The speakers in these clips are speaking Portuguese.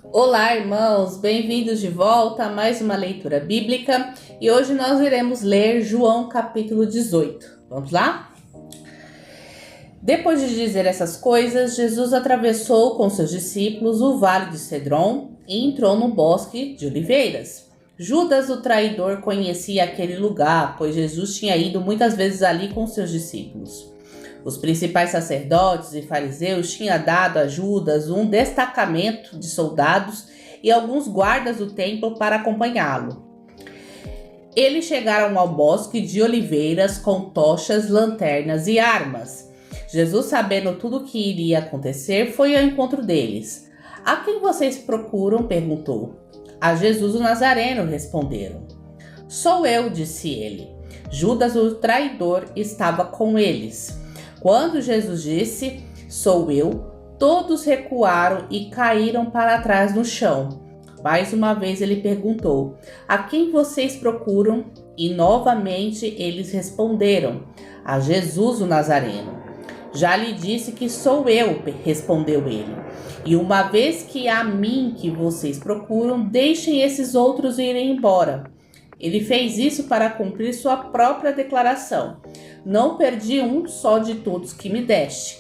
Olá, irmãos, bem-vindos de volta a mais uma leitura bíblica e hoje nós iremos ler João capítulo 18. Vamos lá? Depois de dizer essas coisas, Jesus atravessou com seus discípulos o vale de Cedron e entrou no bosque de oliveiras. Judas, o traidor, conhecia aquele lugar, pois Jesus tinha ido muitas vezes ali com seus discípulos. Os principais sacerdotes e fariseus tinham dado a Judas um destacamento de soldados e alguns guardas do templo para acompanhá-lo. Eles chegaram ao bosque de oliveiras com tochas, lanternas e armas. Jesus, sabendo tudo o que iria acontecer, foi ao encontro deles. "A quem vocês procuram?" perguntou. "A Jesus o Nazareno", responderam. "Sou eu", disse ele. Judas, o traidor, estava com eles. Quando Jesus disse, "Sou eu", todos recuaram e caíram para trás no chão. Mais uma vez ele perguntou, "A quem vocês procuram?" E novamente eles responderam, "A Jesus o Nazareno." "Já lhe disse que sou eu", respondeu ele. "E uma vez que é a mim que vocês procuram, deixem esses outros irem embora." Ele fez isso para cumprir sua própria declaração: "Não perdi um só de todos que me deste."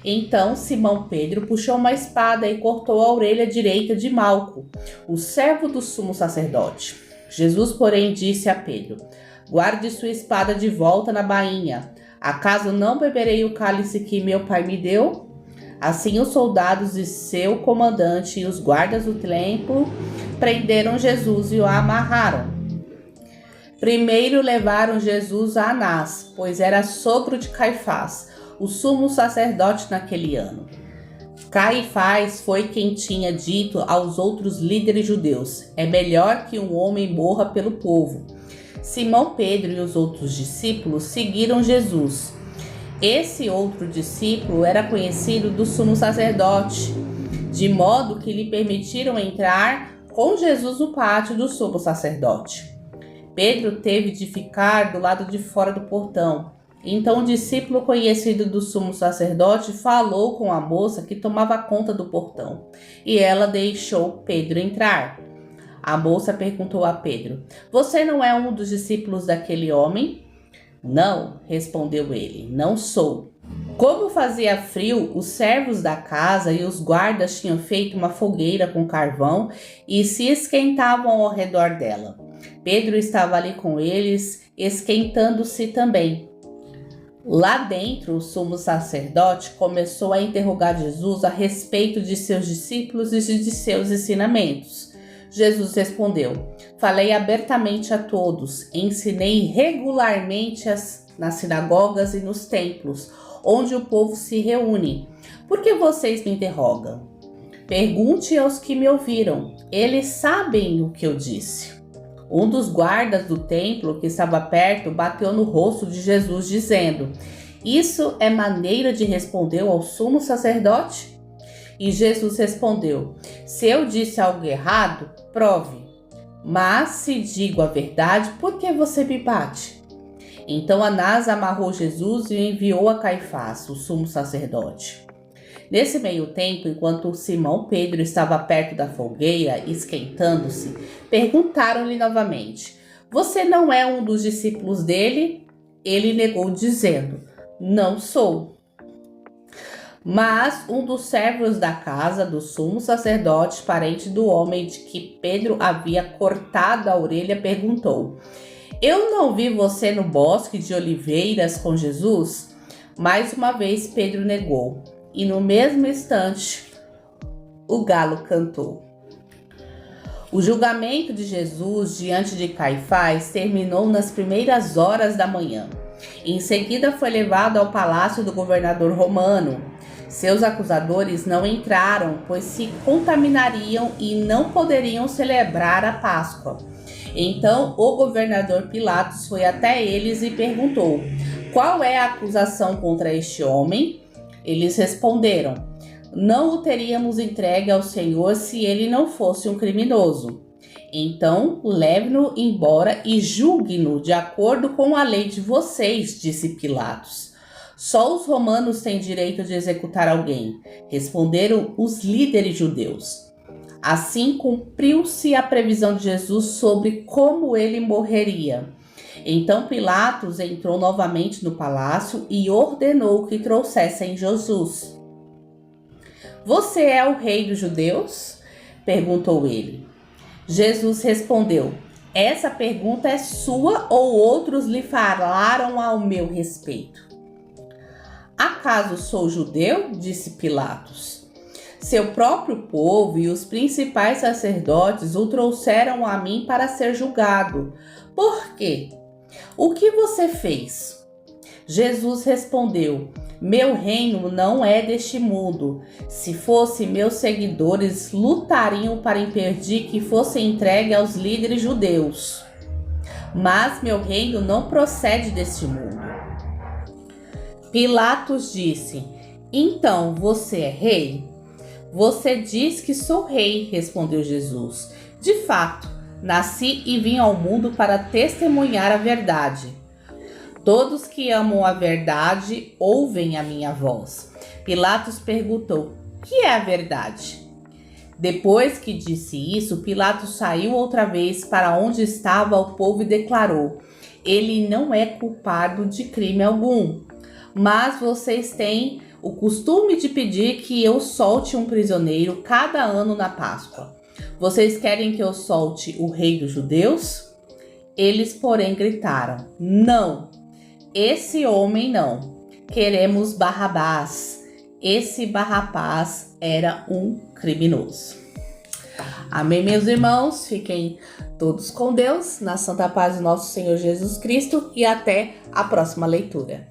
Então Simão Pedro puxou uma espada e cortou a orelha direita de Malco, o servo do sumo sacerdote. Jesus, porém, disse a Pedro, "Guarde sua espada de volta na bainha. Acaso não beberei o cálice que meu pai me deu?" Assim os soldados de seu comandante e os guardas do templo prenderam Jesus e o amarraram. Primeiro levaram Jesus a Anás, pois era sogro de Caifás, o sumo sacerdote naquele ano. Caifás foi quem tinha dito aos outros líderes judeus: "É melhor que um homem morra pelo povo." Simão Pedro e os outros discípulos seguiram Jesus. Esse outro discípulo era conhecido do sumo sacerdote, de modo que lhe permitiram entrar com Jesus no pátio do sumo sacerdote. Pedro teve de ficar do lado de fora do portão. Então o discípulo conhecido do sumo sacerdote falou com a moça que tomava conta do portão, e ela deixou Pedro entrar. A moça perguntou a Pedro, "Você não é um dos discípulos daquele homem?" "Não", respondeu ele, "não sou." Como fazia frio, os servos da casa e os guardas tinham feito uma fogueira com carvão e se esquentavam ao redor dela. Pedro estava ali com eles, esquentando-se também. Lá dentro, o sumo sacerdote começou a interrogar Jesus a respeito de seus discípulos e de seus ensinamentos. Jesus respondeu, "Falei abertamente a todos, ensinei regularmente nas sinagogas e nos templos, onde o povo se reúne. Por que vocês me interrogam? Pergunte aos que me ouviram, eles sabem o que eu disse." Um dos guardas do templo que estava perto bateu no rosto de Jesus, dizendo, "Isso é maneira de responder ao sumo sacerdote?" E Jesus respondeu, "Se eu disse algo errado, prove. Mas se digo a verdade, por que você me bate?" Então Anás amarrou Jesus e o enviou a Caifás, o sumo sacerdote. Nesse meio tempo, enquanto Simão Pedro estava perto da fogueira, esquentando-se, perguntaram-lhe novamente, "Você não é um dos discípulos dele?" Ele negou, dizendo, "Não sou." Mas um dos servos da casa do sumo sacerdote, parente do homem de que Pedro havia cortado a orelha, perguntou, "Eu não vi você no bosque de oliveiras com Jesus?" Mais uma vez Pedro negou. E no mesmo instante, o galo cantou. O julgamento de Jesus diante de Caifás terminou nas primeiras horas da manhã. Em seguida foi levado ao palácio do governador romano. Seus acusadores não entraram, pois se contaminariam e não poderiam celebrar a Páscoa. Então o governador Pilatos foi até eles e perguntou, "Qual é a acusação contra este homem?" Eles responderam, "Não o teríamos entregue ao Senhor se ele não fosse um criminoso. Então, leve-no embora e julgue-no de acordo com a lei de vocês", disse Pilatos. "Só os romanos têm direito de executar alguém", responderam os líderes judeus. Assim cumpriu-se a previsão de Jesus sobre como ele morreria. Então Pilatos entrou novamente no palácio e ordenou que trouxessem Jesus. Você é o rei dos judeus? Perguntou ele. Jesus respondeu: essa pergunta é sua ou outros lhe falaram ao meu respeito? Acaso sou judeu? Disse Pilatos. Seu próprio povo e os principais sacerdotes o trouxeram a mim para ser julgado. Por quê? O que você fez? Jesus respondeu: meu reino não é deste mundo. Se fosse, meus seguidores lutariam para impedir que fosse entregue aos líderes judeus. Mas meu reino não procede deste mundo. Pilatos disse: então você é rei? Você diz que sou rei, respondeu Jesus. De fato, nasci e vim ao mundo para testemunhar a verdade. Todos que amam a verdade ouvem a minha voz. Pilatos perguntou: que é a verdade? Depois que disse isso, Pilatos saiu outra vez para onde estava o povo e declarou: ele não é culpado de crime algum. Mas vocês têm o costume de pedir que eu solte um prisioneiro cada ano na Páscoa. Vocês querem que eu solte o rei dos judeus? Eles, porém, gritaram: não, esse homem não. Queremos Barrabás. Esse Barrabás era um criminoso. Amém, meus irmãos? Fiquem todos com Deus, na santa paz do nosso Senhor Jesus Cristo, e até a próxima leitura.